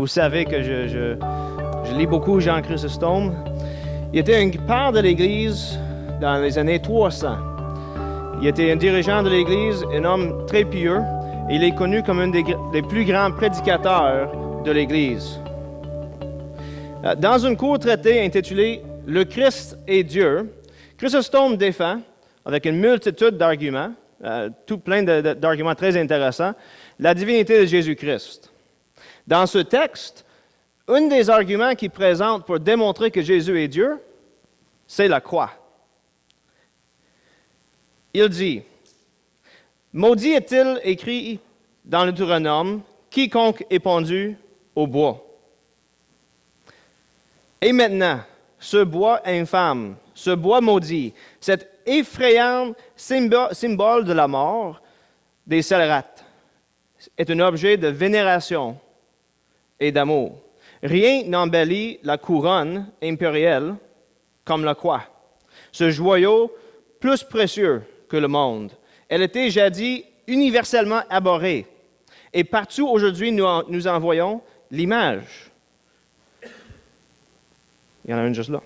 Vous savez que je lis beaucoup Jean Chrysostome. Il était un père de l'Église dans les années 300. Il était un dirigeant de l'Église, un homme très pieux. Et il est connu comme un des plus grands prédicateurs de l'Église. Dans un court traité intitulé « Le Christ est Dieu », Chrysostome défend, avec une multitude d'arguments, tout plein d'arguments très intéressants, la divinité de Jésus-Christ. Dans ce texte, un des arguments qu'il présente pour démontrer que Jésus est Dieu, c'est la croix. Il dit, « Maudit est-il écrit dans le Deutéronome, quiconque est pendu au bois. Et maintenant, ce bois infâme, ce bois maudit, cet effrayant symbole de la mort des scélérats, est un objet de vénération et d'amour. Rien n'embellit la couronne impériale comme la croix, ce joyau plus précieux que le monde. Elle était jadis universellement abhorrée, et partout aujourd'hui nous en voyons l'image. Il y en a une juste là.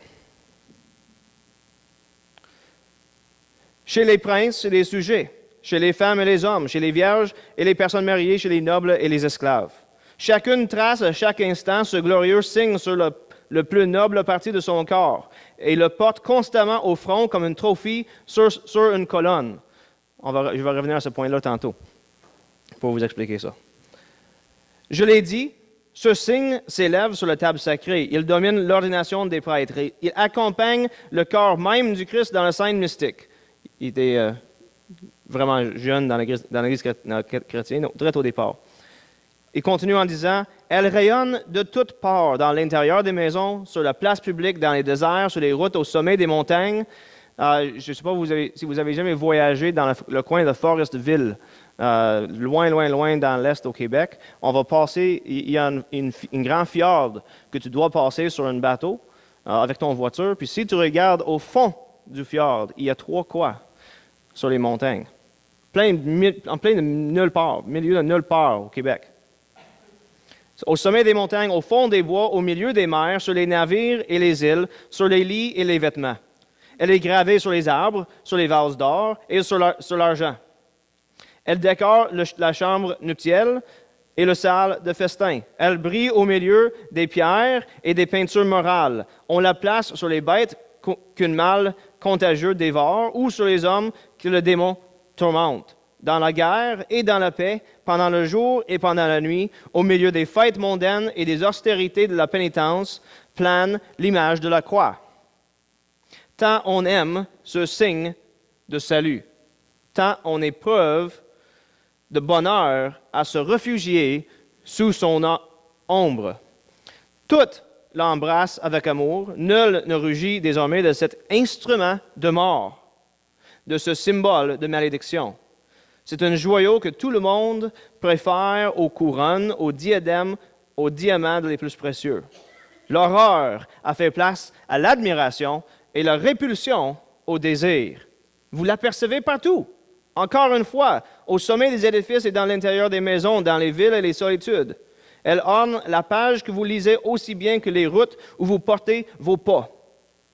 Chez les princes et les sujets, chez les femmes et les hommes, chez les vierges et les personnes mariées, chez les nobles et les esclaves. Chacune trace à chaque instant ce glorieux signe sur le plus noble partie de son corps et le porte constamment au front comme un trophée sur une colonne. Je vais revenir à ce point-là tantôt pour vous expliquer ça. Je l'ai dit, ce signe s'élève sur la table sacrée. Il domine l'ordination des prêtres. Il accompagne le corps même du Christ dans la scène mystique. Il était vraiment jeune dans l'Église chrétienne, très au départ. Il continue en disant, « Elle rayonne de toutes parts, dans l'intérieur des maisons, sur la place publique, dans les déserts, sur les routes, au sommet des montagnes. » Je ne sais pas si vous avez jamais voyagé dans le coin de Forestville, loin dans l'Est au Québec. On va passer, il y a une grande fjord que tu dois passer sur un bateau avec ton voiture. Puis si tu regardes au fond du fjord, il y a 3 croix sur les montagnes. En plein de nulle part, milieu de nulle part au Québec. Au sommet des montagnes, au fond des bois, au milieu des mers, sur les navires et les îles, sur les lits et les vêtements. Elle est gravée sur les arbres, sur les vases d'or et sur l'argent. Elle décore la chambre nuptiale et le salle de festin. Elle brille au milieu des pierres et des peintures morales. On la place sur les bêtes qu'un mal contagieux dévore ou sur les hommes que le démon tourmente. Dans la guerre et dans la paix, pendant le jour et pendant la nuit, au milieu des fêtes mondaines et des austérités de la pénitence, plane l'image de la croix. Tant on aime ce signe de salut, tant on éprouve de bonheur à se réfugier sous son ombre. Toutes l'embrassent avec amour, nul ne rugit désormais de cet instrument de mort, de ce symbole de malédiction. C'est un joyau que tout le monde préfère aux couronnes, aux diadèmes, aux diamants les plus précieux. L'horreur a fait place à l'admiration et la répulsion au désir. Vous l'apercevez partout. Encore une fois, au sommet des édifices et dans l'intérieur des maisons, dans les villes et les solitudes. Elle orne la page que vous lisez aussi bien que les routes où vous portez vos pas.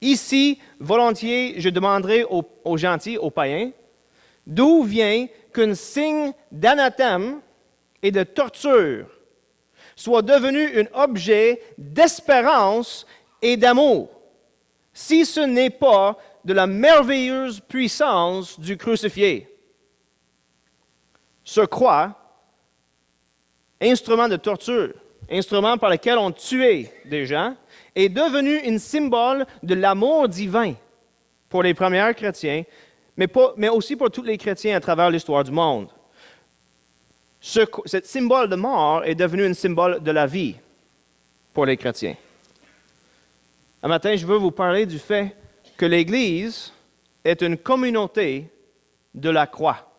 Ici, volontiers, je demanderai aux gentils, aux païens, d'où vient qu'un signe d'anathème et de torture soit devenu un objet d'espérance et d'amour, si ce n'est pas de la merveilleuse puissance du crucifié. Ce croix, instrument de torture, instrument par lequel on tuait des gens, est devenu un symbole de l'amour divin pour les premiers chrétiens, mais aussi pour tous les chrétiens à travers l'histoire du monde. Ce symbole de mort est devenu un symbole de la vie pour les chrétiens. Ce matin, je veux vous parler du fait que l'Église est une communauté de la croix.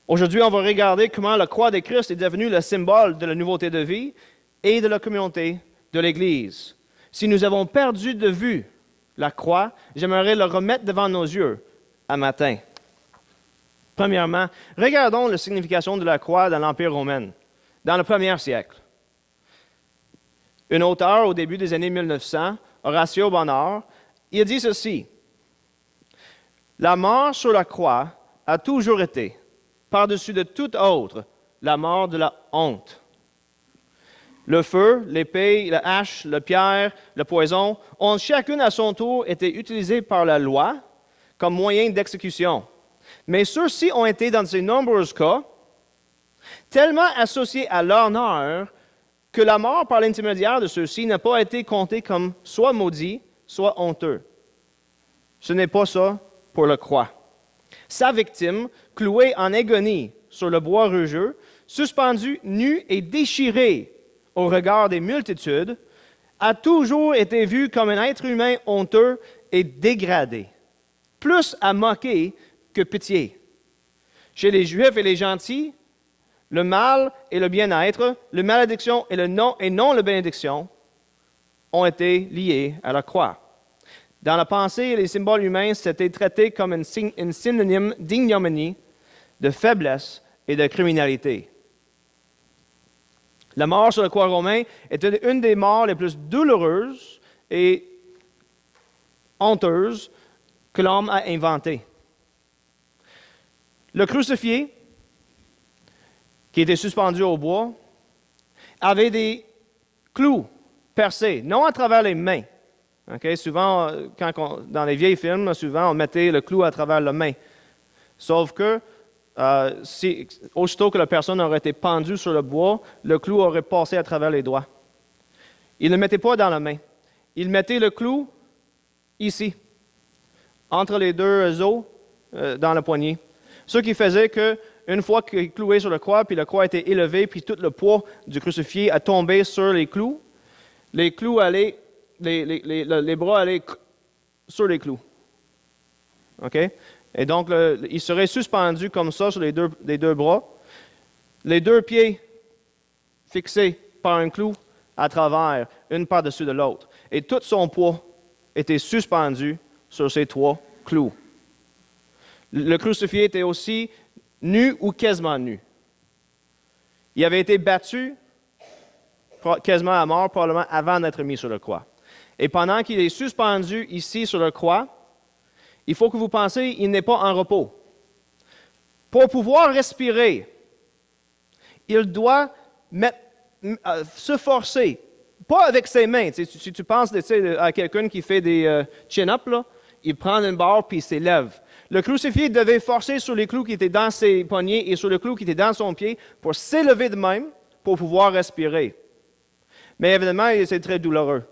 Aujourd'hui, on va regarder comment la croix de Christ est devenue le symbole de la nouveauté de vie et de la communauté de l'Église. Si nous avons perdu de vue la croix, j'aimerais le remettre devant nos yeux un matin. Premièrement, regardons la signification de la croix dans l'Empire romain, dans le 1er siècle. Un auteur au début des années 1900, Horacio Bonheur, il a dit ceci. La mort sur la croix a toujours été, par-dessus de toute autre, la mort de la honte. Le feu, l'épée, la hache, la pierre, le poison ont chacune à son tour été utilisés par la loi comme moyen d'exécution. Mais ceux-ci ont été, dans de nombreux cas, tellement associés à l'honneur que la mort par l'intermédiaire de ceux-ci n'a pas été comptée comme soit maudit, soit honteux. Ce n'est pas ça pour le croix. Sa victime, clouée en agonie sur le bois rugeux, suspendue, nue et déchirée au regard des multitudes, a toujours été vu comme un être humain honteux et dégradé, plus à moquer que pitié. Chez les Juifs et les gentils, le mal et le bien-être, la malédiction et non la bénédiction ont été liés à la croix. Dans la pensée et les symboles humains, c'était traité comme un synonyme d'ignominie, de faiblesse et de criminalité. La mort sur la croix romaine était une des morts les plus douloureuses et honteuses que l'homme a inventées. Le crucifié, qui était suspendu au bois, avait des clous percés, non à travers les mains. Okay? Souvent, dans les vieilles films, souvent, on mettait le clou à travers la main. Sauf que, aussitôt que la personne aurait été pendue sur le bois, le clou aurait passé à travers les doigts. Il ne le mettait pas dans la main. Il mettait le clou ici, entre les deux os, dans la poignée. Ce qui faisait qu'une fois qu'il est cloué sur la croix, puis la croix était élevée, puis tout le poids du crucifié a tombé sur les clous allaient, les bras allaient sur les clous. OK? Et donc, il serait suspendu comme ça sur les deux bras, les deux pieds fixés par un clou à travers, une par-dessus de l'autre. Et tout son poids était suspendu sur ces trois clous. Le crucifié était aussi nu ou quasiment nu. Il avait été battu quasiment à mort, probablement avant d'être mis sur la croix. Et pendant qu'il est suspendu ici sur la croix, il faut que vous pensiez qu'il n'est pas en repos. Pour pouvoir respirer, il doit se forcer, pas avec ses mains. Si tu penses à quelqu'un qui fait des chin-ups, il prend une barre puis il s'élève. Le crucifié devait forcer sur les clous qui étaient dans ses poignets et sur le clou qui était dans son pied pour s'élever de même pour pouvoir respirer. Mais évidemment, c'est très douloureux.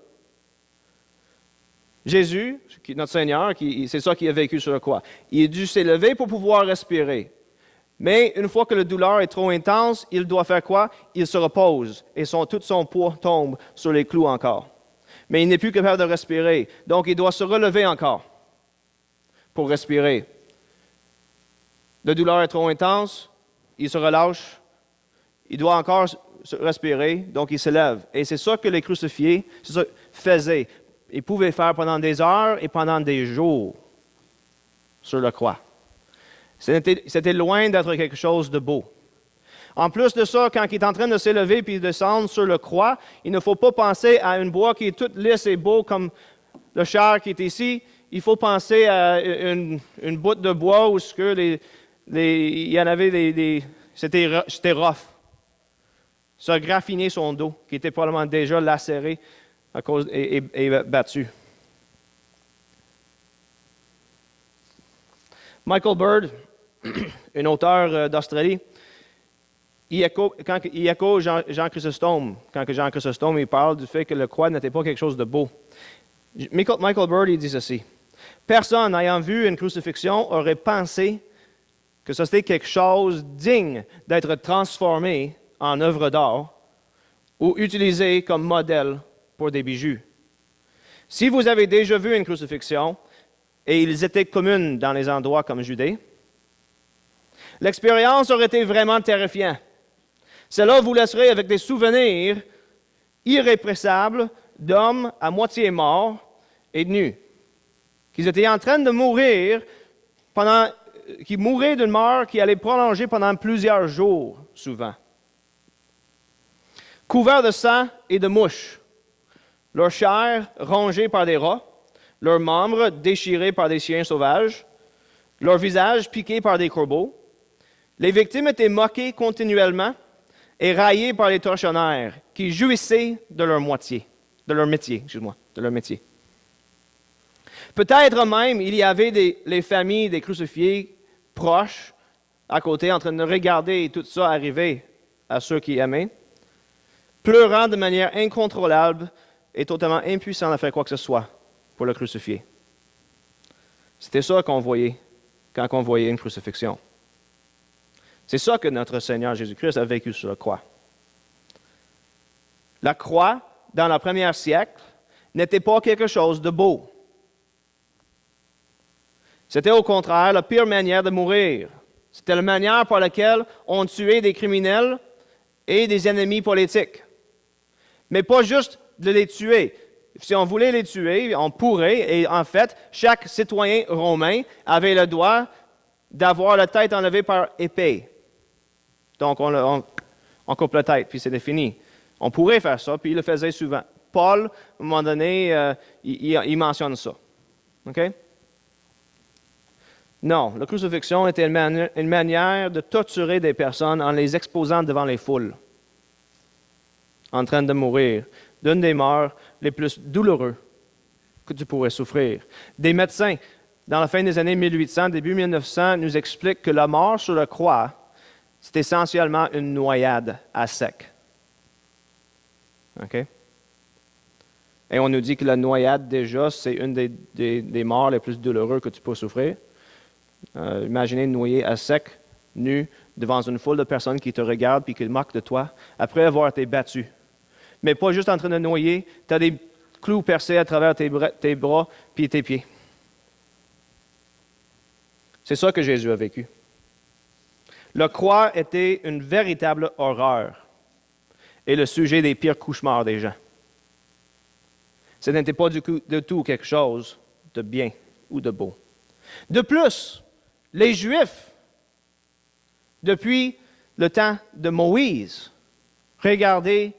Jésus, notre Seigneur, c'est ça qu'il a vécu sur la croix. Il a dû s'élever pour pouvoir respirer. Mais une fois que la douleur est trop intense, il doit faire quoi? Il se repose et tout son poids tombe sur les clous encore. Mais il n'est plus capable de respirer. Donc, il doit se relever encore pour respirer. La douleur est trop intense, il se relâche, il doit encore respirer, donc il se lève. Et c'est ça que les crucifiés faisaient. Ils pouvaient faire pendant des heures et pendant des jours sur la croix. C'était loin d'être quelque chose de beau. En plus de ça, quand il est en train de s'élever puis de descendre sur la croix, il ne faut pas penser à une bois qui est toute lisse et beau comme le char qui est ici. Il faut penser à une boute de bois où il y en avait c'était rough. Ça a graffiné son dos, qui était probablement déjà lacéré à cause et battu. Michael Bird, un auteur d'Australie, il écho Jean Chrysostome, quand Jean Chrysostome il parle du fait que la croix n'était pas quelque chose de beau. Michael Bird il dit ceci. Personne ayant vu une crucifixion aurait pensé que c'était quelque chose digne d'être transformé en œuvre d'art ou utilisé comme modèle pour des bijoux. Si vous avez déjà vu une crucifixion, et ils étaient communes dans les endroits comme Judée, l'expérience aurait été vraiment terrifiante. Cela vous laisserait avec des souvenirs irrépressables d'hommes à moitié morts et nus, qui étaient en train de mourir qui mouraient d'une mort qui allait prolonger pendant plusieurs jours, souvent. Couverts de sang et de mouches, leur chair rongée par des rats, leurs membres déchirés par des chiens sauvages, leur visage piqué par des corbeaux. Les victimes étaient moquées continuellement et raillées par les tortionnaires qui jouissaient de leur métier. Peut-être même il y avait les familles des crucifiés proches à côté en train de regarder tout ça arriver à ceux qui aimaient, pleurant de manière incontrôlable et totalement impuissants à faire quoi que ce soit pour le crucifier. C'était ça qu'on voyait quand on voyait une crucifixion. C'est ça que notre Seigneur Jésus-Christ a vécu sur la croix. La croix, dans le premier siècle, n'était pas quelque chose de beau. C'était au contraire la pire manière de mourir. C'était la manière par laquelle on tuait des criminels et des ennemis politiques. Mais pas juste de les tuer. Si on voulait les tuer, on pourrait, et en fait, chaque citoyen romain avait le droit d'avoir la tête enlevée par épée. Donc, on coupe la tête, puis c'est fini. On pourrait faire ça, puis il le faisait souvent. Paul, à un moment donné, il mentionne ça. OK? Non, la crucifixion était une manière de torturer des personnes en les exposant devant les foules, en train de mourir, d'une des morts les plus douloureuses que tu pourrais souffrir. Des médecins, dans la fin des années 1800, début 1900, nous expliquent que la mort sur la croix, c'est essentiellement une noyade à sec. OK? Et on nous dit que la noyade, déjà, c'est une des morts les plus douloureuses que tu peux souffrir. Imaginez noyer à sec, nu, devant une foule de personnes qui te regardent et qui moquent de toi, après avoir été battu. Mais pas juste en train de noyer, tu as des clous percés à travers tes bras et tes pieds. C'est ça que Jésus a vécu. La croix était une véritable horreur et le sujet des pires cauchemars des gens. Ce n'était pas du tout quelque chose de bien ou de beau. De plus, les Juifs, depuis le temps de Moïse, regardaient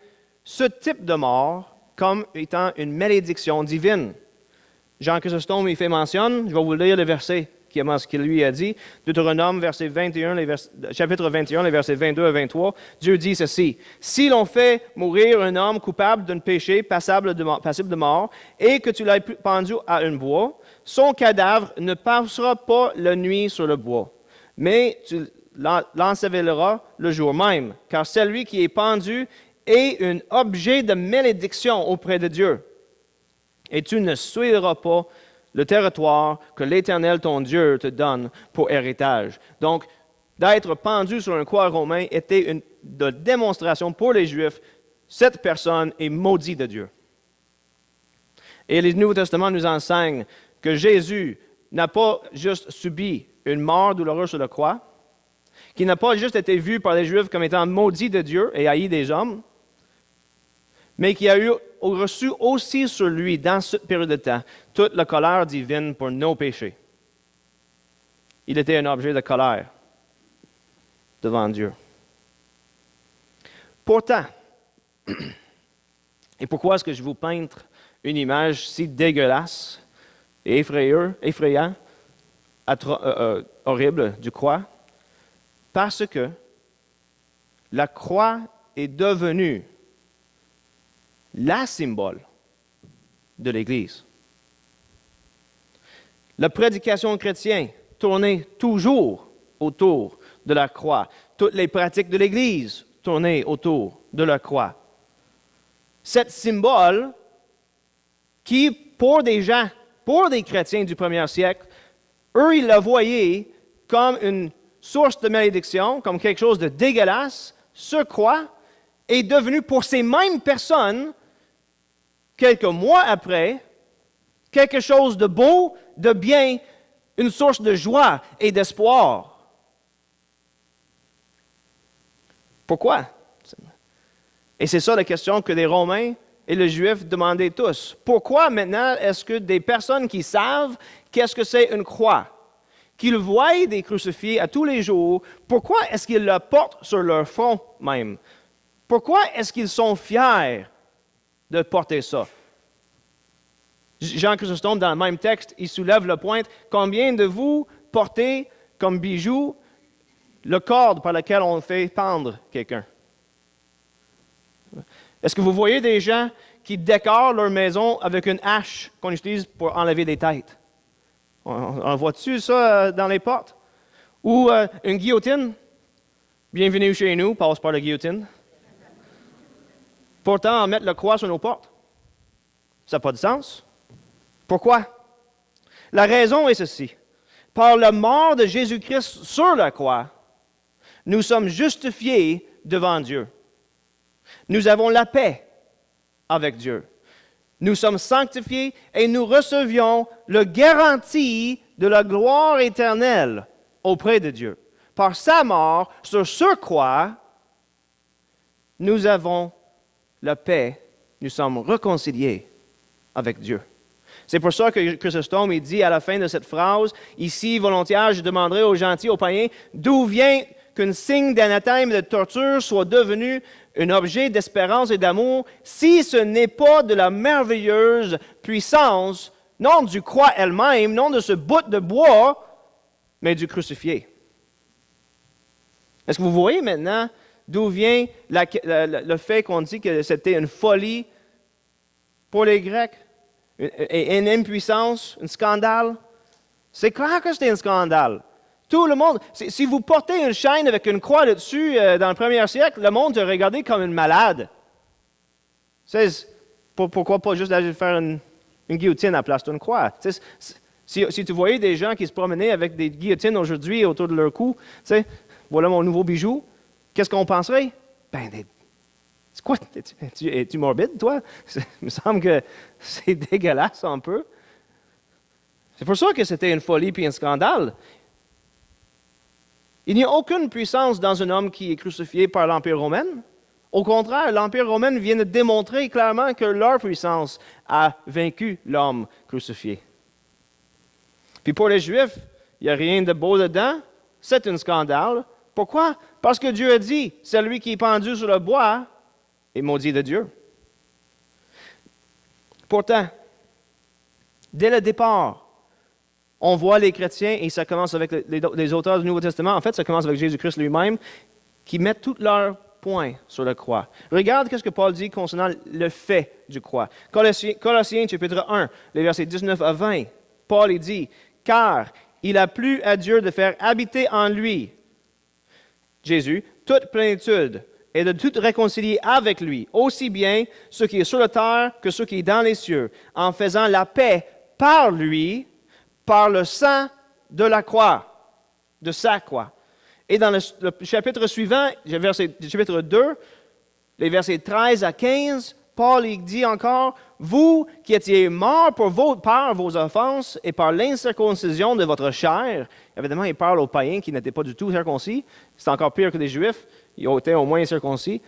ce type de mort comme étant une malédiction divine. Jean Chrysostome y fait mention, je vais vous lire le verset ce qu'il lui a dit, Deutéronome chapitre 21, les versets 22 à 23, Dieu dit ceci, « Si l'on fait mourir un homme coupable d'un péché passible de mort, et que tu l'as pendu à un bois, son cadavre ne passera pas la nuit sur le bois, mais tu l'enseveliras le jour même, car celui qui est pendu est un objet de malédiction auprès de Dieu. Et tu ne souilleras pas le territoire que l'Éternel, ton Dieu, te donne pour héritage. » Donc, d'être pendu sur un croix romain était une démonstration pour les Juifs, cette personne est maudite de Dieu. Et le Nouveau Testament nous enseigne que Jésus n'a pas juste subi une mort douloureuse sur la croix, qu'il n'a pas juste été vu par les Juifs comme étant maudit de Dieu et haï des hommes, mais qui a reçu aussi sur lui, dans cette période de temps, toute la colère divine pour nos péchés. Il était un objet de colère devant Dieu. Pourtant, et pourquoi est-ce que je vous peindre une image si dégueulasse et effrayante, horrible du croix? Parce que la croix est devenue la symbole de l'Église. La prédication chrétienne tournait toujours autour de la croix. Toutes les pratiques de l'Église tournaient autour de la croix. Cet symbole qui, pour des gens, pour des chrétiens du premier siècle, eux, ils le voyaient comme une source de malédiction, comme quelque chose de dégueulasse, ce croix est devenu pour ces mêmes personnes, quelques mois après, quelque chose de beau, de bien, une source de joie et d'espoir. Pourquoi? Et c'est ça la question que les Romains et les Juifs demandaient tous. Pourquoi maintenant est-ce que des personnes qui savent qu'est-ce que c'est une croix, qu'ils voient des crucifiés à tous les jours, pourquoi est-ce qu'ils le portent sur leur front même? Pourquoi est-ce qu'ils sont fiers de porter ça? Jean Chrysostome, dans le même texte, il soulève le point, combien de vous portez comme bijou le corde par lequel on fait pendre quelqu'un? Est-ce que vous voyez des gens qui décorent leur maison avec une hache qu'on utilise pour enlever des têtes? On voit-tu ça dans les portes? Ou une guillotine? Bienvenue chez nous, passe par la guillotine. Pourtant, on met le croix sur nos portes. Ça n'a pas de sens. Pourquoi? La raison est ceci. Par la mort de Jésus-Christ sur la croix, nous sommes justifiés devant Dieu. Nous avons la paix avec Dieu. Nous sommes sanctifiés et nous recevions la garantie de la gloire éternelle auprès de Dieu. Par sa mort sur ce croix, nous avons la paix, nous sommes réconciliés avec Dieu. C'est pour ça que Chrysostome il dit à la fin de cette phrase, « Ici, volontiers, je demanderai aux gentils, aux païens, d'où vient qu'un signe d'anathème et de torture soit devenu un objet d'espérance et d'amour, si ce n'est pas de la merveilleuse puissance, non du croix elle-même, non de ce bout de bois, mais du crucifié. » Est-ce que vous voyez maintenant d'où vient le fait qu'on dit que c'était une folie pour les Grecs, une impuissance, un scandale? C'est clair que c'était un scandale. Tout le monde, si vous portez une chaîne avec une croix dessus dans le premier siècle, le monde te regardait comme une malade. Pourquoi pas juste aller faire une guillotine à la place d'une croix? Si tu voyais des gens qui se promenaient avec des guillotines aujourd'hui autour de leur cou, voilà mon nouveau bijou, qu'est-ce qu'on penserait? C'est quoi? Es-tu morbide, toi? Il me semble que c'est dégueulasse un peu. C'est pour ça que c'était une folie puis un scandale. Il n'y a aucune puissance dans un homme qui est crucifié par l'Empire romain. Au contraire, l'Empire romain vient de démontrer clairement que leur puissance a vaincu l'homme crucifié. Puis pour les Juifs, il n'y a rien de beau dedans. C'est un scandale. Pourquoi? Parce que Dieu a dit, celui qui est pendu sur le bois est maudit de Dieu. Pourtant, dès le départ, on voit les chrétiens, et ça commence avec les auteurs du Nouveau Testament, en fait, ça commence avec Jésus-Christ lui-même, qui mettent tous leurs points sur la croix. Regarde ce que Paul dit concernant le fait du croix. Colossiens chapitre 1, les versets 19 à 20, Paul il dit, « Car il a plu à Dieu de faire habiter en lui, Jésus, toute plénitude, et de tout réconcilier avec lui, aussi bien ce qui est sur la terre que ce qui est dans les cieux, en faisant la paix par lui, par le sang de la croix, de sa croix. » Et dans le chapitre suivant, chapitre 2, les versets 13 à 15, Paul il dit encore, « Vous qui étiez morts par vos offenses et par l'incirconcision de votre chair, » évidemment, il parle aux païens qui n'étaient pas du tout circoncis, c'est encore pire que les Juifs, ils ont été au moins circoncis,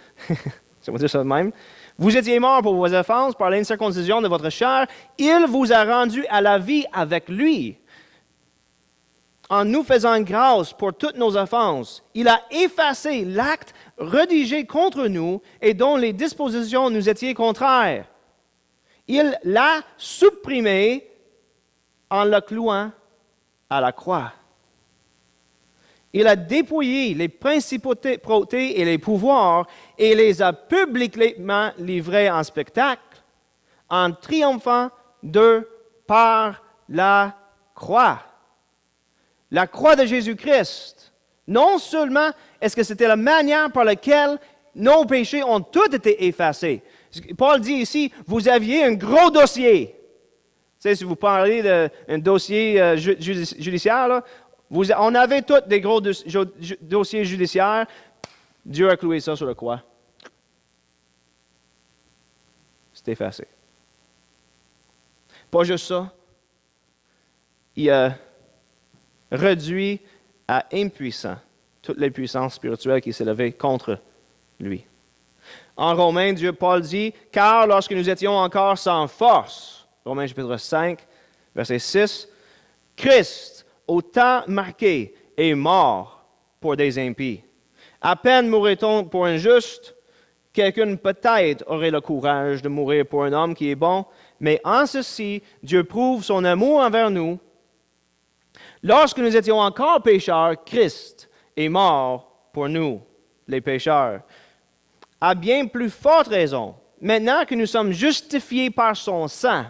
ça veut dire ça de même. « Vous étiez morts pour vos offenses, par l'incirconcision de votre chair, il vous a rendu à la vie avec lui. En nous faisant grâce pour toutes nos offenses, il a effacé l'acte rédigé contre nous et dont les dispositions nous étaient contraires. Il l'a supprimé en le clouant à la croix. Il a dépouillé les principautés et les pouvoirs et les a publiquement livrés en spectacle, en triomphant d'eux par la croix. » La croix de Jésus-Christ, non seulement est-ce que c'était la manière par laquelle nos péchés ont tous été effacés. Paul dit ici, vous aviez un gros dossier. Tu sais, si vous parlez d'un dossier judiciaire, là, on avait tous des gros dossiers judiciaires. Dieu a cloué ça sur la croix. C'est effacé. Pas juste ça. Il a réduit à impuissant toutes les puissances spirituelles qui s'élevaient contre lui. En Romains, Paul dit, « Car lorsque nous étions encore sans force, » Romains chapitre 5, verset 6, « Christ, au temps marqué, est mort pour des impies. À peine mourrait-on pour un juste, quelqu'un peut-être aurait le courage de mourir pour un homme qui est bon, Mais en ceci, Dieu prouve son amour envers nous. Lorsque nous étions encore pécheurs, Christ est mort pour nous, les pécheurs. À bien plus forte raison, maintenant que nous sommes justifiés par son sang,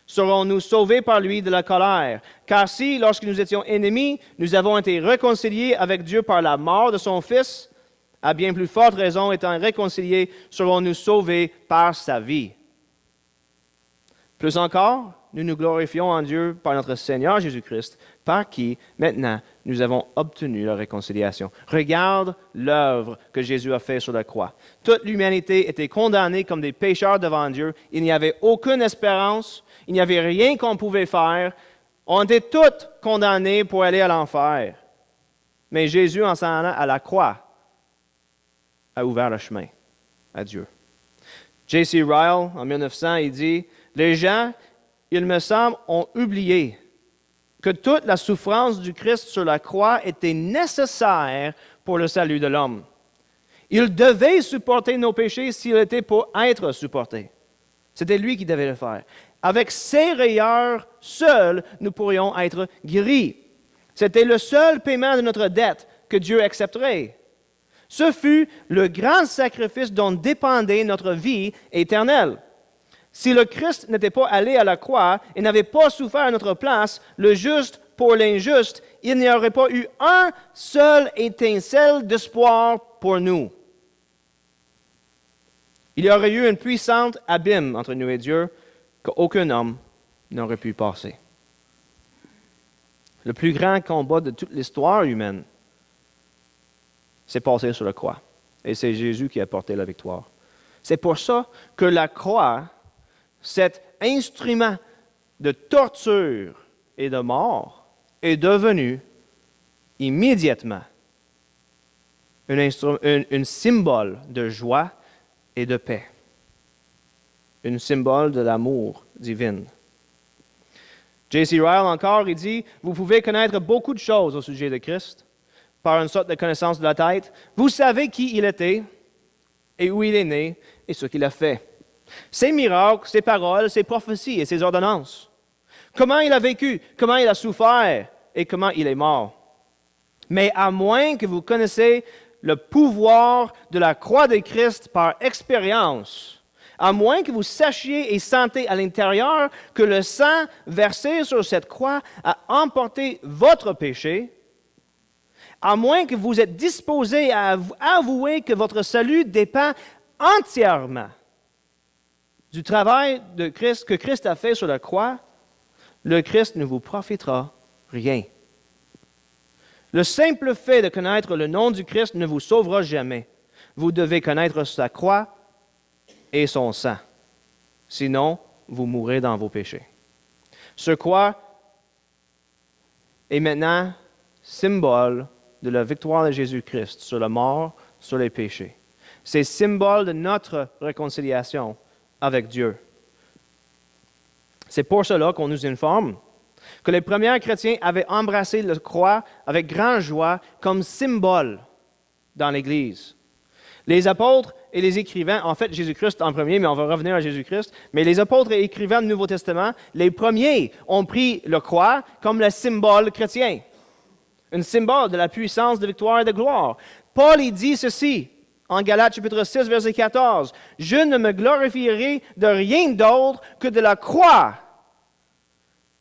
serons-nous sauvés par lui de la colère. Car si, lorsque nous étions ennemis, nous avons été réconciliés avec Dieu par la mort de son Fils, à bien plus forte raison, étant réconciliés, serons-nous sauvés par sa vie. Plus encore, nous nous glorifions en Dieu par notre Seigneur Jésus-Christ, par qui, maintenant, nous avons obtenu la réconciliation. Regarde l'œuvre que Jésus a faite sur la croix. Toute l'humanité était condamnée comme des pécheurs devant Dieu. Il n'y avait aucune espérance. Il n'y avait rien qu'on pouvait faire. On était tous condamnés pour aller à l'enfer. Mais Jésus, en s'en allant à la croix, a ouvert le chemin à Dieu. J.C. Ryle, en 1900, il dit « Les gens, il me semble, ont oublié que toute la souffrance du Christ sur la croix était nécessaire pour le salut de l'homme. Il devait supporter nos péchés s'il était pour être supporté. C'était lui qui devait le faire. Avec ses rayures, seuls, nous pourrions être guéris. C'était le seul paiement de notre dette que Dieu accepterait. Ce fut le grand sacrifice dont dépendait notre vie éternelle. Si le Christ n'était pas allé à la croix et n'avait pas souffert à notre place, le juste pour l'injuste, il n'y aurait pas eu un seul étincelle d'espoir pour nous. Il y aurait eu un puissant abîme entre nous et Dieu qu'aucun homme n'aurait pu passer. Le plus grand combat de toute l'histoire humaine s'est passé sur la croix. Et c'est Jésus qui a porté la victoire. C'est pour ça que la croix, cet instrument de torture et de mort, est devenu immédiatement un symbole de joie et de paix. Un symbole de l'amour divin. J.C. Ryle encore, il dit, « Vous pouvez connaître beaucoup de choses au sujet de Christ, par une sorte de connaissance de la tête. Vous savez qui il était, et où il est né, et ce qu'il a fait. Ses miracles, ses paroles, ses prophéties et ses ordonnances. Comment il a vécu, comment il a souffert, et comment il est mort. Mais à moins que vous connaissiez le pouvoir de la croix de Christ par expérience, à moins que vous sachiez et sentez à l'intérieur que le sang versé sur cette croix a emporté votre péché, à moins que vous êtes disposé à avouer que votre salut dépend entièrement du travail de Christ, que Christ a fait sur la croix, le Christ ne vous profitera rien. Le simple fait de connaître le nom du Christ ne vous sauvera jamais. Vous devez connaître sa croix et son sang. Sinon, vous mourrez dans vos péchés. Ce croix est maintenant symbole de la victoire de Jésus-Christ sur la mort, sur les péchés. C'est symbole de notre réconciliation avec Dieu. C'est pour cela qu'on nous informe que les premiers chrétiens avaient embrassé la croix avec grande joie comme symbole dans l'Église. Les apôtres et les écrivains, en fait Jésus-Christ en premier, mais on va revenir à Jésus-Christ, mais les apôtres et écrivains du Nouveau Testament, les premiers ont pris la croix comme le symbole chrétien, un symbole de la puissance, de victoire et de gloire. Paul il dit ceci en Galates chapitre 6, verset 14, « Je ne me glorifierai de rien d'autre que de la croix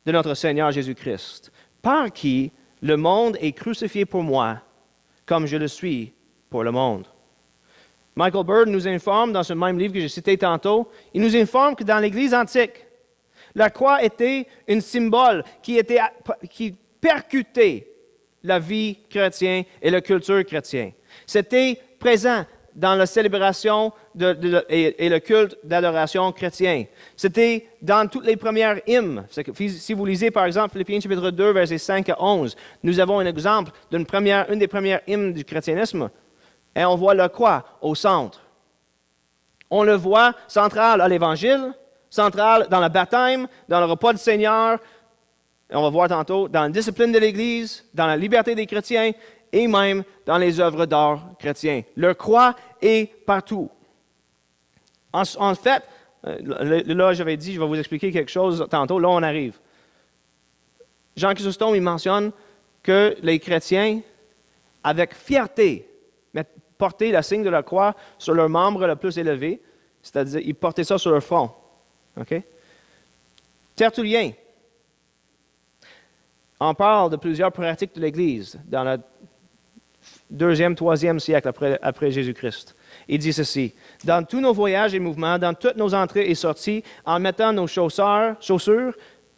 de notre Seigneur Jésus-Christ, par qui le monde est crucifié pour moi, comme je le suis pour le monde. » Michael Bird nous informe, dans ce même livre que j'ai cité tantôt, il nous informe que dans l'Église antique, la croix était un symbole qui percutait la vie chrétienne et la culture chrétienne. C'était présent dans la célébration et le culte d'adoration chrétien. C'était dans toutes les premières hymnes. Si vous lisez par exemple Philippiens chapitre 2, versets 5 à 11, nous avons un exemple une des premières hymnes du chrétianisme. Et on voit la croix au centre. On le voit central à l'Évangile, central dans le baptême, dans le repas du Seigneur, et on va voir tantôt, dans la discipline de l'Église, dans la liberté des chrétiens, et même dans les œuvres d'art chrétiens. La croix est partout. En fait, Là, j'avais dit, je vais vous expliquer quelque chose tantôt. Là, on arrive. Jean Chrysostome, il mentionne que les chrétiens, avec fierté, portaient le signe de la croix sur leur membre le plus élevé, c'est-à-dire, ils portaient ça sur leur front. OK? Tertullien en parle de plusieurs pratiques de l'Église dans le 2e, 3e siècle après Jésus-Christ. Il dit ceci: « Dans tous nos voyages et mouvements, dans toutes nos entrées et sorties, en mettant nos chaussures,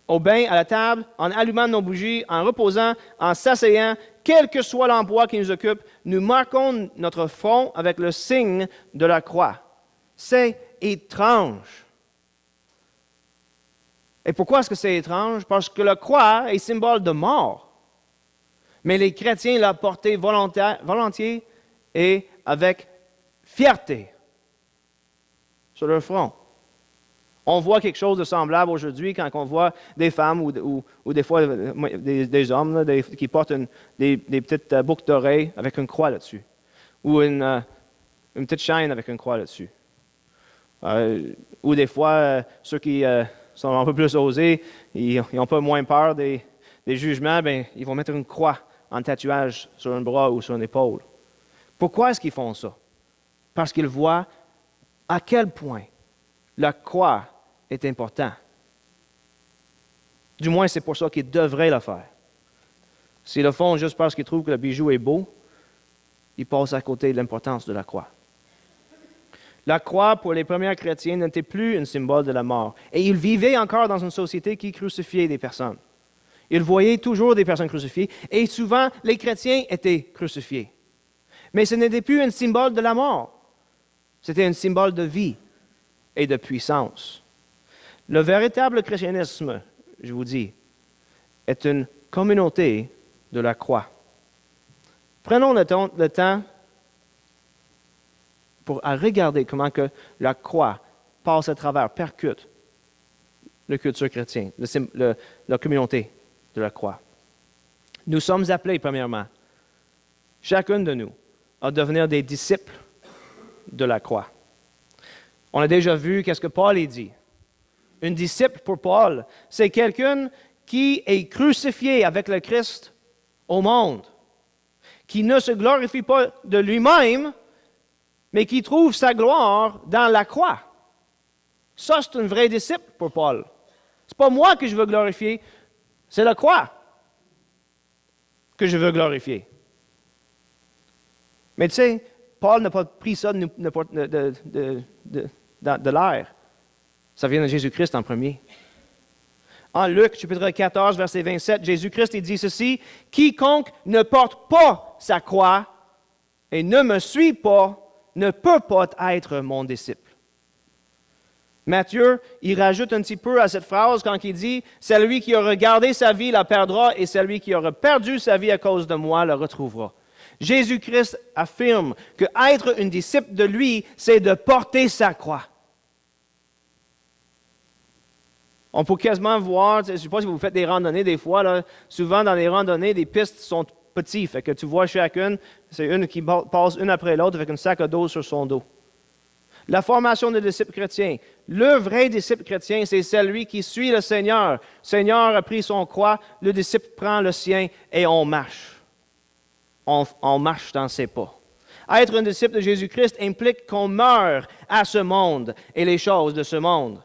au bain, à la table, en allumant nos bougies, en reposant, en s'asseyant, quel que soit l'emploi qui nous occupe, nous marquons notre front avec le signe de la croix. » C'est étrange. Et pourquoi est-ce que c'est étrange? Parce que la croix est symbole de mort. Mais les chrétiens l'ont porté volontiers et avec fierté sur leur front. On voit quelque chose de semblable aujourd'hui quand on voit des femmes ou des fois des hommes là, qui portent des petites boucles d'oreilles avec une croix là-dessus. Ou une petite chaîne avec une croix là-dessus. Ou des fois, ceux qui sont un peu plus osés, ils ont pas moins peur des jugements, bien, ils vont mettre une croix en tatouage sur un bras ou sur une épaule. Pourquoi est-ce qu'ils font ça? Parce qu'ils voient à quel point la croix est importante. Du moins, c'est pour ça qu'ils devraient le faire. S'ils le font juste parce qu'ils trouvent que le bijou est beau, ils passent à côté de l'importance de la croix. La croix, pour les premiers chrétiens, n'était plus un symbole de la mort. Et ils vivaient encore dans une société qui crucifiait des personnes. Ils voyaient toujours des personnes crucifiées, et souvent, les chrétiens étaient crucifiés. Mais ce n'était plus un symbole de la mort. C'était un symbole de vie et de puissance. Le véritable christianisme, je vous dis, est une communauté de la croix. Prenons le temps pour regarder comment que la croix passe à travers, percute le culture chrétien, la communauté de la croix. Nous sommes appelés, premièrement, chacun de nous, à devenir des disciples de la croix. On a déjà vu qu'est-ce que Paul a dit. Un disciple pour Paul, c'est quelqu'un qui est crucifié avec le Christ au monde, qui ne se glorifie pas de lui-même, mais qui trouve sa gloire dans la croix. Ça, c'est un vrai disciple pour Paul. Ce n'est pas moi que je veux glorifier, c'est la croix que je veux glorifier. Mais tu sais, Paul n'a pas pris ça de l'air. Ça vient de Jésus-Christ en premier. En Luc, chapitre 14, verset 27, Jésus-Christ il dit ceci: « Quiconque ne porte pas sa croix et ne me suit pas ne peut pas être mon disciple. » Matthieu, il rajoute un petit peu à cette phrase quand il dit « Celui qui aura gardé sa vie la perdra, et celui qui aura perdu sa vie à cause de moi la retrouvera. » Jésus-Christ affirme que être un disciple de lui, c'est de porter sa croix. On peut quasiment voir, je ne sais pas si vous faites des randonnées des fois, là, souvent dans les randonnées, les pistes sont petites, fait que tu vois chacune, c'est une qui passe une après l'autre avec un sac à dos sur son dos. La formation des disciples chrétiens. Le vrai disciple chrétien, c'est celui qui suit le Seigneur. Le Seigneur a pris son croix, le disciple prend le sien et on marche. On marche dans ses pas. Être un disciple de Jésus-Christ implique qu'on meurt à ce monde et les choses de ce monde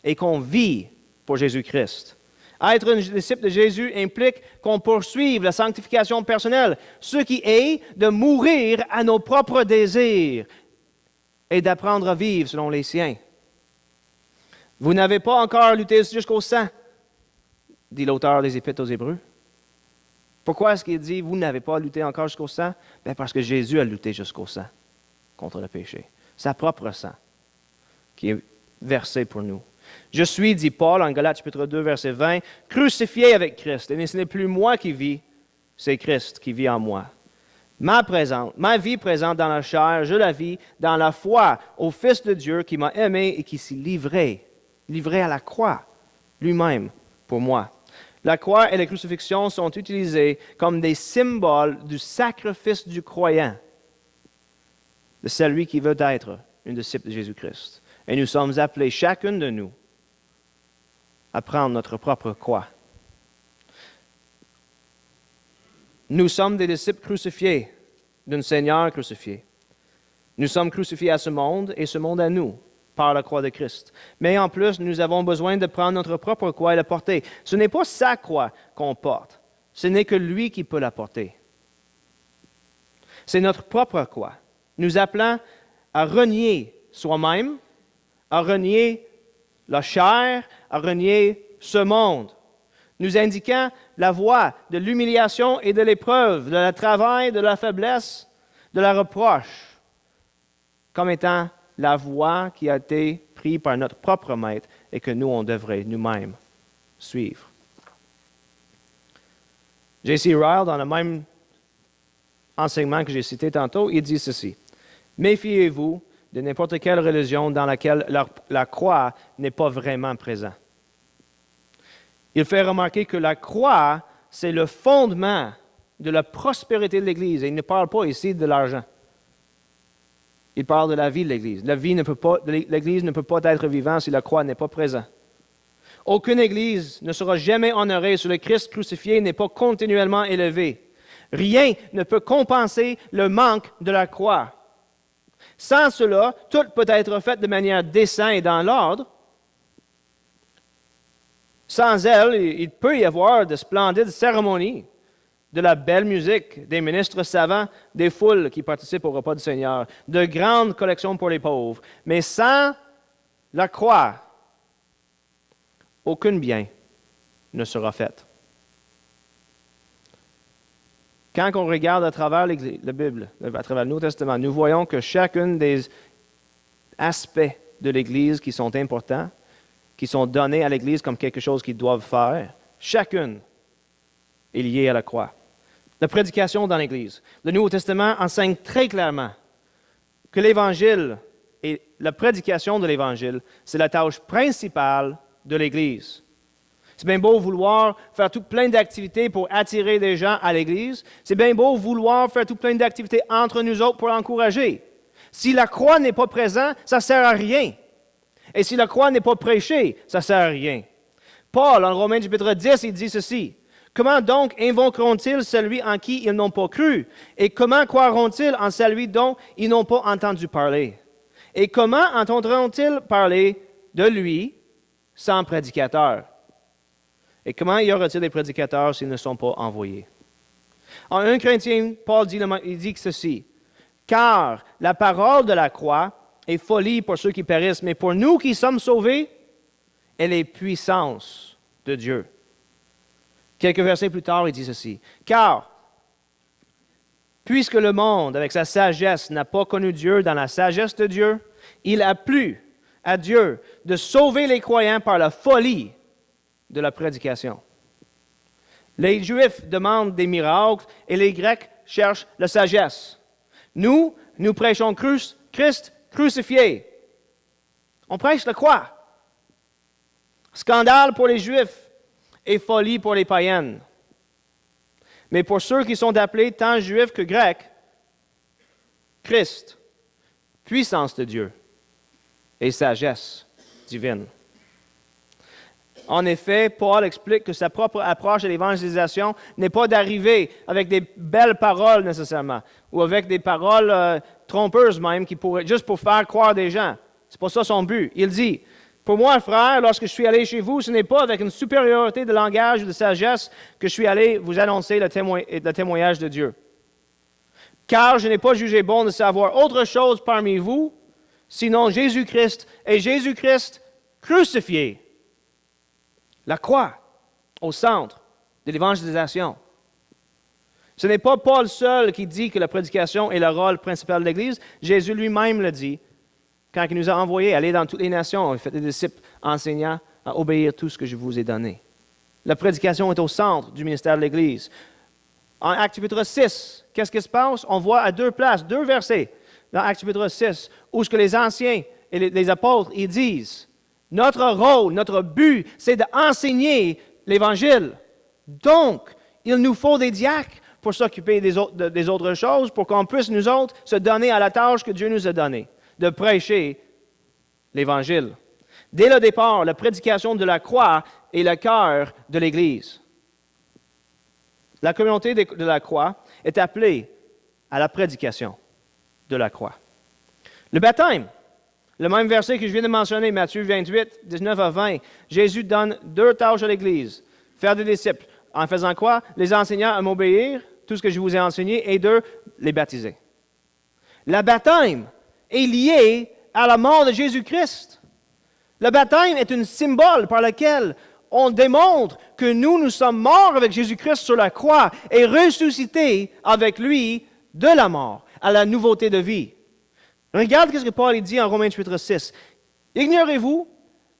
et qu'on vit pour Jésus-Christ. Être un disciple de Jésus implique qu'on poursuive la sanctification personnelle, ce qui est de mourir à nos propres désirs et d'apprendre à vivre selon les siens. Vous n'avez pas encore lutté jusqu'au sang, dit l'auteur des Épîtres aux Hébreux. Pourquoi est-ce qu'il dit « Vous n'avez pas lutté encore jusqu'au sang » ? Bien parce que Jésus a lutté jusqu'au sang contre le péché. Sa propre sang qui est versé pour nous. « Je suis, dit Paul en Galates chapitre 2, verset 20, crucifié avec Christ. Et ce n'est plus moi qui vis, c'est Christ qui vit en moi. Ma vie présente dans la chair, je la vis dans la foi au Fils de Dieu qui m'a aimé et qui s'est livré à la croix lui-même pour moi. » La croix et la crucifixion sont utilisés comme des symboles du sacrifice du croyant, de celui qui veut être un disciple de Jésus-Christ. Et nous sommes appelés, chacun de nous, à prendre notre propre croix. Nous sommes des disciples crucifiés d'un Seigneur crucifié. Nous sommes crucifiés à ce monde et ce monde à nous par la croix de Christ. Mais en plus, nous avons besoin de prendre notre propre croix et la porter. Ce n'est pas sa croix qu'on porte. Ce n'est que lui qui peut la porter. C'est notre propre croix. Nous appelons à renier soi-même, à renier la chair, à renier ce monde. Nous indiquant la voie de l'humiliation et de l'épreuve, de la travail, de la faiblesse, de la reproche, comme étant la voie qui a été prise par notre propre maître et que nous, on devrait nous-mêmes suivre. J.C. Ryle, dans le même enseignement que j'ai cité tantôt, il dit ceci. « Méfiez-vous de n'importe quelle religion dans laquelle la croix n'est pas vraiment présente. » Il fait remarquer que la croix, c'est le fondement de la prospérité de l'Église. Et il ne parle pas ici de l'argent. Il parle de la vie de l'Église. L'Église ne peut pas être vivante si la croix n'est pas présente. Aucune Église ne sera jamais honorée si le Christ crucifié n'est pas continuellement élevé. Rien ne peut compenser le manque de la croix. Sans cela, tout peut être fait de manière décente et dans l'ordre. Sans elle, il peut y avoir de splendides cérémonies, de la belle musique, des ministres savants, des foules qui participent au repas du Seigneur, de grandes collections pour les pauvres. Mais sans la croix, aucun bien ne sera fait. Quand on regarde à travers la Bible, à travers le Nouveau Testament, nous voyons que chacun des aspects de l'Église qui sont importants, qui sont donnés à l'Église comme quelque chose qu'ils doivent faire, chacune est liée à la croix. La prédication dans l'Église. Le Nouveau Testament enseigne très clairement que l'Évangile et la prédication de l'Évangile, c'est la tâche principale de l'Église. C'est bien beau vouloir faire tout plein d'activités pour attirer des gens à l'Église. C'est bien beau vouloir faire tout plein d'activités entre nous autres pour l'encourager. Si la croix n'est pas présente, ça ne sert à rien. Et si la croix n'est pas prêchée, ça ne sert à rien. Paul, en Romains chapitre 10, il dit ceci. Comment donc invoqueront-ils celui en qui ils n'ont pas cru? Et comment croiront-ils en celui dont ils n'ont pas entendu parler? Et comment entendront-ils parler de lui sans prédicateur? Et comment y aura-t-il des prédicateurs s'ils ne sont pas envoyés? En 1 Corinthiens, Paul dit ceci. Car la parole de la croix est folie pour ceux qui périssent, mais pour nous qui sommes sauvés, elle est puissance de Dieu. Quelques versets plus tard, il dit ceci. Car, puisque le monde, avec sa sagesse, n'a pas connu Dieu dans la sagesse de Dieu, il a plu à Dieu de sauver les croyants par la folie de la prédication. Les Juifs demandent des miracles et les Grecs cherchent la sagesse. Nous prêchons Christ crucifié. On prêche la croix. Scandale pour les Juifs et folie pour les païennes. Mais pour ceux qui sont appelés tant Juifs que Grecs, Christ, puissance de Dieu et sagesse divine. En effet, Paul explique que sa propre approche à l'évangélisation n'est pas d'arriver avec des belles paroles nécessairement, ou avec des paroles trompeuses même, qui pourraient juste pour faire croire des gens. C'est pas ça son but. Il dit, pour moi, frère, lorsque je suis allé chez vous, ce n'est pas avec une supériorité de langage ou de sagesse que je suis allé vous annoncer le témoignage de Dieu. Car je n'ai pas jugé bon de savoir autre chose parmi vous, sinon Jésus-Christ et Jésus-Christ crucifié. La croix au centre de l'évangélisation. Ce n'est pas Paul seul qui dit que la prédication est le rôle principal de l'Église. Jésus lui-même le dit quand il nous a envoyés aller dans toutes les nations et faire des disciples enseignants à obéir tout ce que je vous ai donné. La prédication est au centre du ministère de l'Église. En Actes chapitre 6, qu'est-ce qui se passe? On voit à deux places, deux versets dans Actes chapitre 6, où ce que les anciens et les apôtres, ils disent, notre rôle, notre but, c'est d'enseigner l'Évangile. Donc, il nous faut des diacres pour s'occuper des autres choses, pour qu'on puisse, nous autres, se donner à la tâche que Dieu nous a donnée, de prêcher l'Évangile. Dès le départ, la prédication de la croix est le cœur de l'Église. La communauté de la croix est appelée à la prédication de la croix. Le baptême, le même verset que je viens de mentionner, Matthieu 28, 19 à 20, Jésus donne 2 tâches à l'Église. Faire des disciples. En faisant quoi? Les enseignants à m'obéir, tout ce que je vous ai enseigné, et 2, les baptiser. Le baptême est lié à la mort de Jésus-Christ. Le baptême est un symbole par lequel on démontre que nous sommes morts avec Jésus-Christ sur la croix et ressuscités avec lui de la mort à la nouveauté de vie. Regarde ce que Paul dit en Romains chapitre 6. Ignorez-vous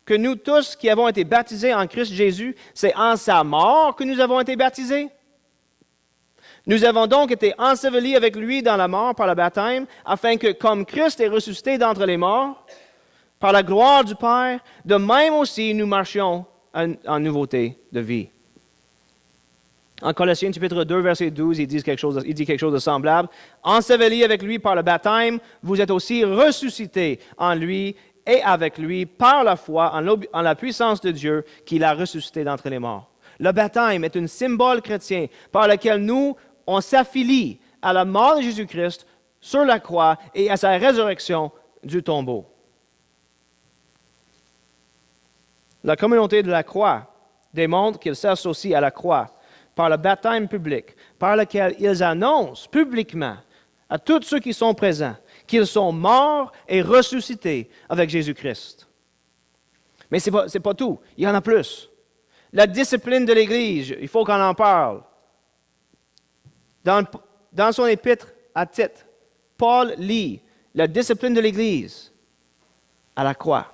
que nous tous qui avons été baptisés en Christ Jésus, c'est en sa mort que nous avons été baptisés? Nous avons donc été ensevelis avec lui dans la mort par le baptême, afin que, comme Christ est ressuscité d'entre les morts, par la gloire du Père, de même aussi nous marchions en nouveauté de vie. En Colossiens chapitre 2, verset 12, il dit quelque chose de semblable. Ensevelis avec lui par le baptême, vous êtes aussi ressuscités en lui et avec lui par la foi en la puissance de Dieu qui l'a ressuscité d'entre les morts. Le baptême est un symbole chrétien par lequel nous, on s'affilie à la mort de Jésus-Christ sur la croix et à sa résurrection du tombeau. La communauté de la croix démontre qu'ils s'associent à la croix par le baptême public, par lequel ils annoncent publiquement à tous ceux qui sont présents qu'ils sont morts et ressuscités avec Jésus-Christ. Mais ce n'est pas tout, il y en a plus. La discipline de l'Église, il faut qu'on en parle. Dans son épître à Tite, Paul lie la discipline de l'Église à la croix.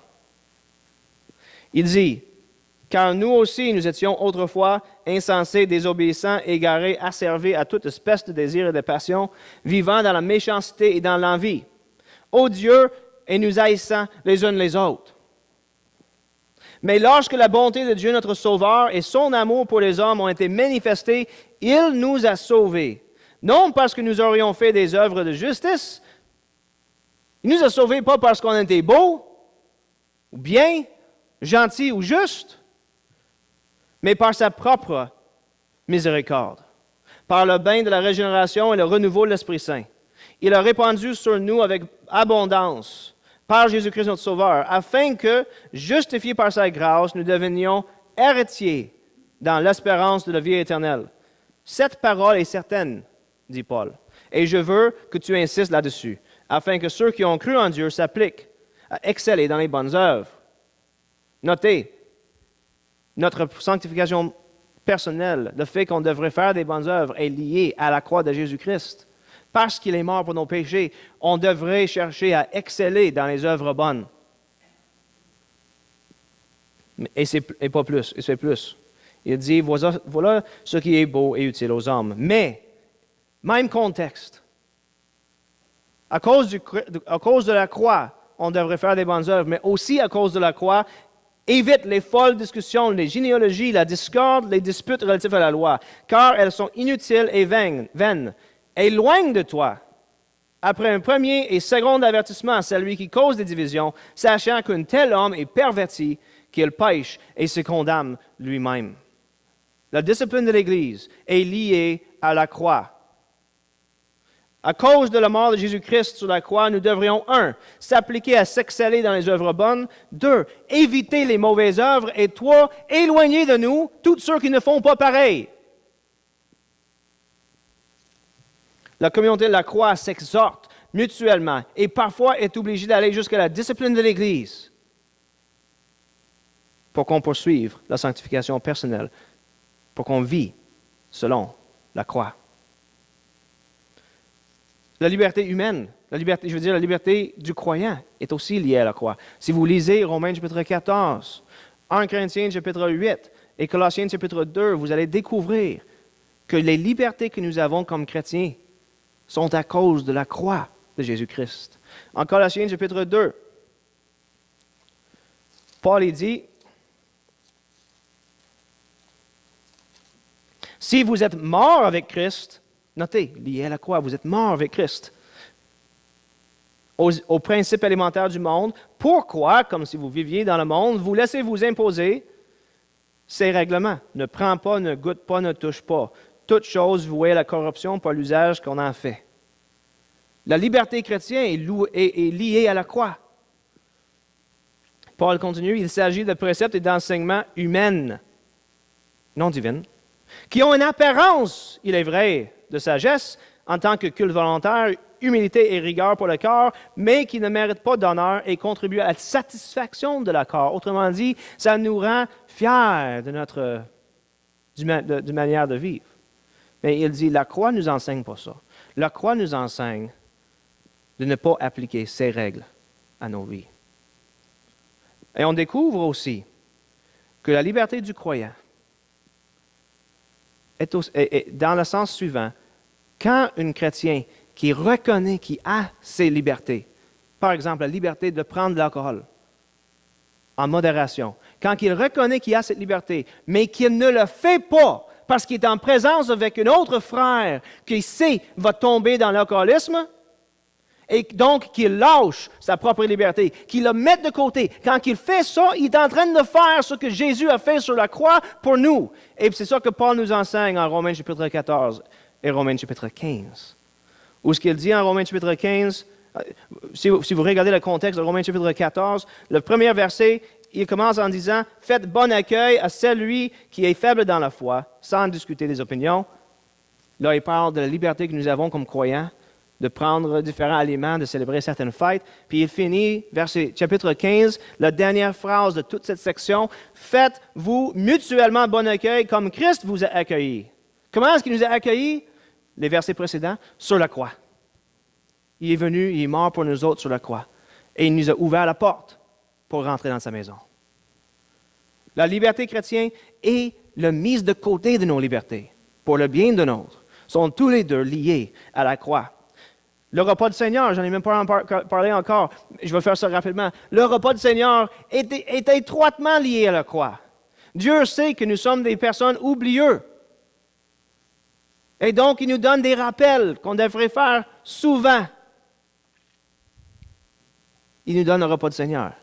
Il dit, « Car nous aussi, nous étions autrefois insensés, désobéissants, égarés, asservis à toute espèce de désir et de passion, vivant dans la méchanceté et dans l'envie, odieux et nous haïssant les uns les autres. Mais lorsque la bonté de Dieu notre Sauveur et son amour pour les hommes ont été manifestés, il nous a sauvés. Non parce que nous aurions fait des œuvres de justice, il nous a sauvés pas parce qu'on était beaux, ou bien, gentils ou justes, mais par sa propre miséricorde, par le bain de la régénération et le renouveau de l'Esprit Saint. Il a répandu sur nous avec abondance, par Jésus-Christ notre Sauveur, afin que, justifiés par sa grâce, nous devenions héritiers dans l'espérance de la vie éternelle. Cette parole est certaine, dit Paul, et je veux que tu insistes là-dessus, afin que ceux qui ont cru en Dieu s'appliquent à exceller dans les bonnes œuvres. Notez, notre sanctification personnelle, le fait qu'on devrait faire des bonnes œuvres, est lié à la croix de Jésus-Christ. Parce qu'il est mort pour nos péchés, on devrait chercher à exceller dans les œuvres bonnes. Et pas plus, et c'est plus. Il dit, voilà ce qui est beau et utile aux hommes. Mais, même contexte. À cause de la croix, on devrait faire des bonnes œuvres, mais aussi à cause de la croix, évite les folles discussions, les généalogies, la discorde, les disputes relatives à la loi, car elles sont inutiles et vaines. Éloigne de toi, après un premier et second avertissement à celui qui cause des divisions, sachant qu'un tel homme est perverti, qu'il pêche et se condamne lui-même. La discipline de l'Église est liée à la croix. À cause de la mort de Jésus-Christ sur la croix, nous devrions, 1, s'appliquer à s'exceller dans les œuvres bonnes, 2, éviter les mauvaises œuvres, et 3, éloigner de nous tous ceux qui ne font pas pareil. La communauté de la croix s'exhorte mutuellement et parfois est obligée d'aller jusqu'à la discipline de l'Église pour qu'on poursuive la sanctification personnelle, pour qu'on vit selon la croix. La liberté humaine, la liberté du croyant est aussi liée à la croix. Si vous lisez Romains chapitre 14, 1 Corinthiens chapitre 8 et Colossiens chapitre 2, vous allez découvrir que les libertés que nous avons comme chrétiens sont à cause de la croix de Jésus-Christ. En Colossiens chapitre 2, Paul dit, « Si vous êtes morts avec Christ, notez, lié à la croix, vous êtes morts avec Christ. aux principes élémentaires du monde. Pourquoi, comme si vous viviez dans le monde, vous laissez vous imposer ces règlements? Ne prends pas, ne goûte pas, ne touche pas. Toute chose vouée à la corruption par l'usage qu'on en fait. La liberté chrétienne est liée à la croix. Paul continue, il s'agit de préceptes et d'enseignements humains, non divines, qui ont une apparence, il est vrai, de sagesse en tant que culte volontaire, humilité et rigueur pour le corps, mais qui ne méritent pas d'honneur et contribuent à la satisfaction de la corps. Autrement dit, ça nous rend fiers de notre manière de vivre. Mais il dit, la croix ne nous enseigne pas ça. La croix nous enseigne de ne pas appliquer ces règles à nos vies. Et on découvre aussi que la liberté du croyant est dans le sens suivant. Quand un chrétien qui reconnaît qu'il a ses libertés, par exemple la liberté de prendre de l'alcool en modération, quand il reconnaît qu'il a cette liberté, mais qu'il ne le fait pas parce qu'il est en présence avec un autre frère qui sait va tomber dans l'alcoolisme, et donc qu'il lâche sa propre liberté, qu'il la mette de côté. Quand il fait ça, il est en train de faire ce que Jésus a fait sur la croix pour nous. Et c'est ça que Paul nous enseigne en Romains chapitre 14 et Romains chapitre 15. Où ce qu'il dit en Romains chapitre 15, si vous regardez le contexte de Romains chapitre 14, le premier verset, il commence en disant « Faites bon accueil à celui qui est faible dans la foi, sans discuter des opinions. » Là, il parle de la liberté que nous avons comme croyants, de prendre différents aliments, de célébrer certaines fêtes. Puis il finit, verset chapitre 15, la dernière phrase de toute cette section, « Faites-vous mutuellement bon accueil comme Christ vous a accueillis. » Comment est-ce qu'il nous a accueillis? Les versets précédents, sur la croix. Il est venu, il est mort pour nous autres sur la croix. Et il nous a ouvert la porte pour rentrer dans sa maison. La liberté chrétienne et la mise de côté de nos libertés, pour le bien de l'autre, sont tous les deux liés à la croix. Le repas du Seigneur, j'en ai même pas parlé encore, je vais faire ça rapidement. Le repas du Seigneur est étroitement lié à la croix. Dieu sait que nous sommes des personnes oublieuses. Et donc, il nous donne des rappels qu'on devrait faire souvent. Il nous donne le repas du Seigneur.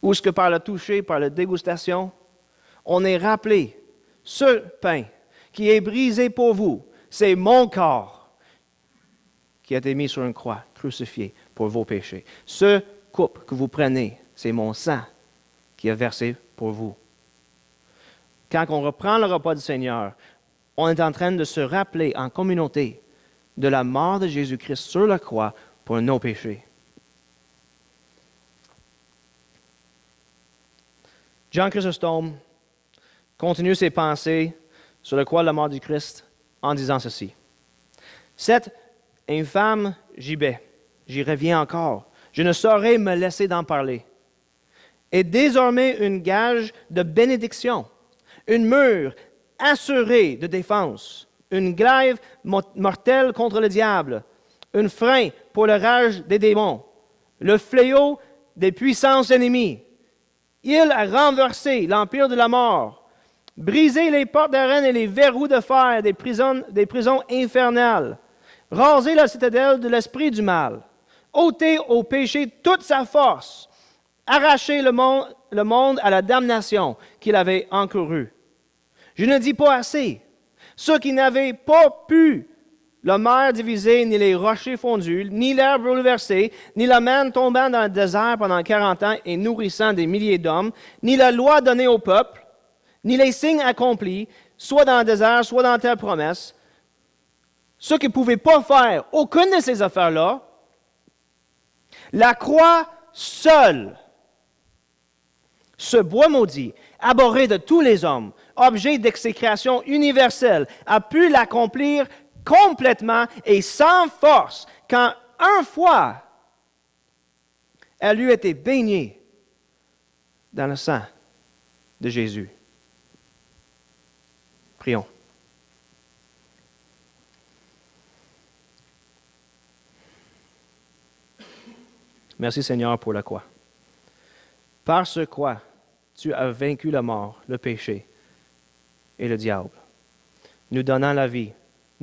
Où est-ce que par le toucher, par la dégustation, on est rappelé, ce pain qui est brisé pour vous, c'est mon corps qui a été mis sur une croix, crucifié pour vos péchés. Ce coupe que vous prenez, c'est mon sang qui est versé pour vous. Quand on reprend le repas du Seigneur, on est en train de se rappeler en communauté de la mort de Jésus-Christ sur la croix pour nos péchés. Jean Chrysostome continue ses pensées sur la croix de la mort du Christ en disant ceci. Cette infâme gibet, j'y reviens encore, je ne saurais me laisser d'en parler, est désormais une gage de bénédiction, une mure assurée de défense, une glaive mortelle contre le diable, un frein pour le rage des démons, le fléau des puissances ennemies. Il a renversé l'empire de la mort, brisé les portes d'arène et les verrous de fer des prisons infernales, rasé la citadelle de l'esprit du mal, ôté au péché toute sa force, arraché le monde à la damnation qu'il avait encourue. Je ne dis pas assez. Ceux qui n'avaient pas pu la mer divisée, ni les rochers fondus, ni l'herbe bouleversée, ni la manne tombant dans le désert pendant 40 ans et nourrissant des milliers d'hommes, ni la loi donnée au peuple, ni les signes accomplis, soit dans le désert, soit dans la terre promesse, ceux qui ne pouvaient pas faire aucune de ces affaires-là, la croix seule, ce bois maudit, abhorré de tous les hommes, objet d'exécration universelle, a pu l'accomplir complètement et sans force, quand une fois elle eut été baignée dans le sang de Jésus. Prions. Merci Seigneur pour la croix. Par ce quoi tu as vaincu la mort, le péché et le diable, nous donnant la vie,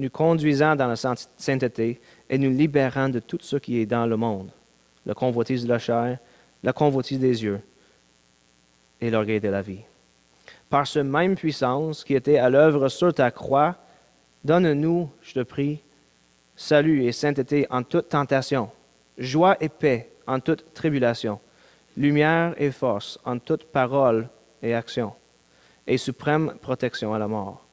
nous conduisant dans la sainteté et nous libérant de tout ce qui est dans le monde, la convoitise de la chair, la convoitise des yeux et l'orgueil de la vie. Par cette même puissance qui était à l'œuvre sur ta croix, donne-nous, je te prie, salut et sainteté en toute tentation, joie et paix en toute tribulation, lumière et force en toute parole et action, et suprême protection à la mort.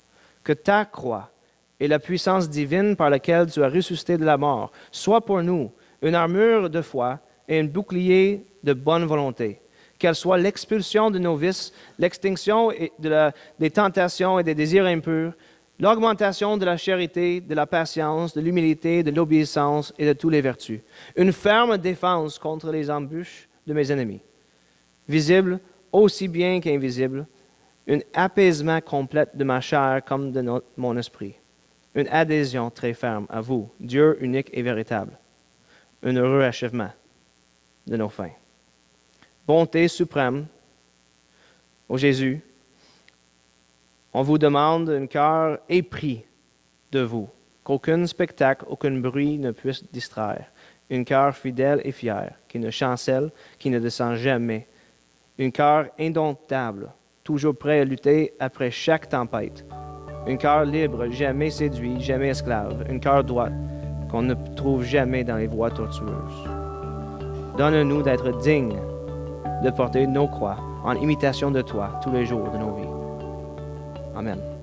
Que ta croix et la puissance divine par laquelle tu as ressuscité de la mort soient pour nous une armure de foi et un bouclier de bonne volonté. Qu'elle soit l'expulsion de nos vices, l'extinction des tentations et des désirs impurs, l'augmentation de la charité, de la patience, de l'humilité, de l'obéissance et de toutes les vertus. Une ferme défense contre les embûches de mes ennemis, visible aussi bien qu'invisible, un apaisement complet de ma chair comme de mon esprit, une adhésion très ferme à vous, Dieu unique et véritable, un heureux achèvement de nos fins. Bonté suprême, ô Jésus, on vous demande un cœur épris de vous, qu'aucun spectacle, aucun bruit ne puisse distraire, un cœur fidèle et fier, qui ne chancelle, qui ne descend jamais, un cœur indomptable, toujours prêt à lutter après chaque tempête, un cœur libre, jamais séduit, jamais esclave, un cœur droit, qu'on ne trouve jamais dans les voies tortueuses. Donne-nous d'être dignes de porter nos croix en imitation de toi tous les jours de nos vies. Amen.